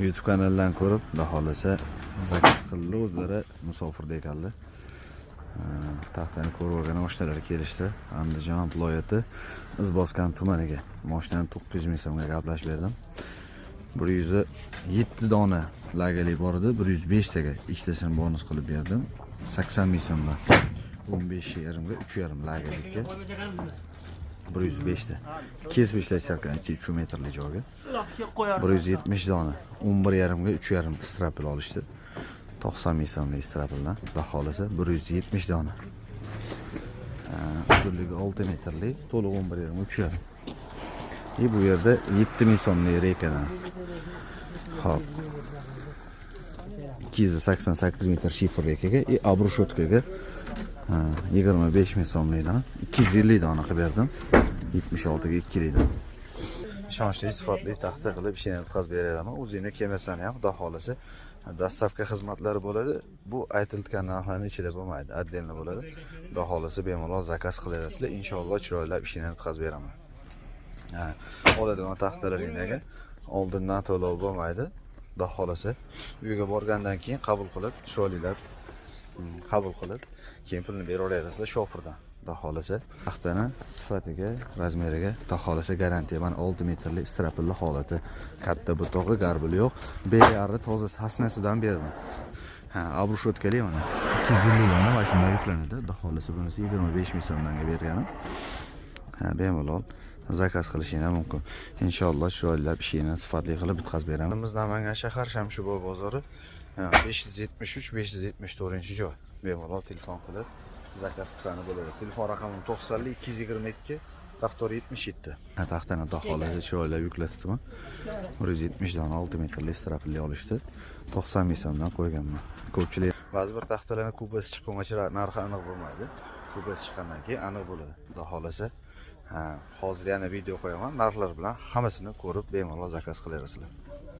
YouTube kanaldan ko'rib, xudo xolasa zakaz qildi, o'zlari musofirda ekanlar. Taxtani ko'rib olgan mashinalar kelishdi. Andijon viloyati Izboskan tumaniga mashinani 900 ming so'mga gaplashib berdim. 107 dona lagali bor edi, 105 taga ikkitasini bonus qilib berdim. 80 ming so'mdan 15,5 ga 3,5 lagalikka 105 ta. Kesib ishlatishgan 2 metrli joyga 170 dona 11,5 ga 3,5 strapel olishdi. 90 ming so'mlik strapeldan xudo xolasa 170 dona. Uzunligi 6 metrli, to'liq 11,5 3,5. Bu yerda 7 ming so'mlik rekadan. Hop. 288 metr shifr rekaga, abrushodkaga 25 ming so'mlikdan 250 dona qilib berdim. 76 ga 2 lidan. Ishonchli sifatli taxta qilib ishini o'tkazib beraman. O'zingni kemasani ham xudo xolasa dastavka xizmatlari bo'ladi. Bu aytilgan narxlarning ichida bo'lmaydi, отдельно bo'ladi. Xudo xolasa bemalol zakaz qilaverasizlar. Inshaalloh chiroylab ishini o'tkazib beraman. Oladigan taxtalaringizni oldindan to'lov bo'lmaydi. Xudo xolasa uyga borgandan keyin qabul qilib, chiroylab qabul qilib, keyin pulni beraverasizlar shofirdan. Xudo xolasa taxtani sifatiga, razmeriga xudo xolasa garantiya. Mana 6 metrli strapelli holati, katta butog'i, garbili yo'q. Beyari toza sasnasidan berdim. Abrushotkali mana 250 dona va shunday yuklanadi. Xudo xolasa bunisi 25 ming so'mga berganim. Bemalol zakaz qilishingiz mumkin. Inshaalloh chiroylab ishini sifatli qilib bitkazib beraman. Biz Namangan shahar Shamshiboy bozori 573-574-joy. Bemalol telefon qilib zakaz qilsani bo'ladi. Telefon raqamim 90 222 77. Taxtani xudo xolasa chiroylab yuklatibman. 170 dona 6 metrli strapelli olishdi. 90 ming so'mdan qo'yganman. Ko'pchilik ba'zi bir taxtalarning kubasi chiqquncha narxi aniq bo'lmaydi. Kubasi chiqqandan keyin aniq bo'ladi. Xudo xolasa hozir yana video qo'yaman. Narxlar bilan hammasini ko'rib bemalol zakaz qilaverasizlar.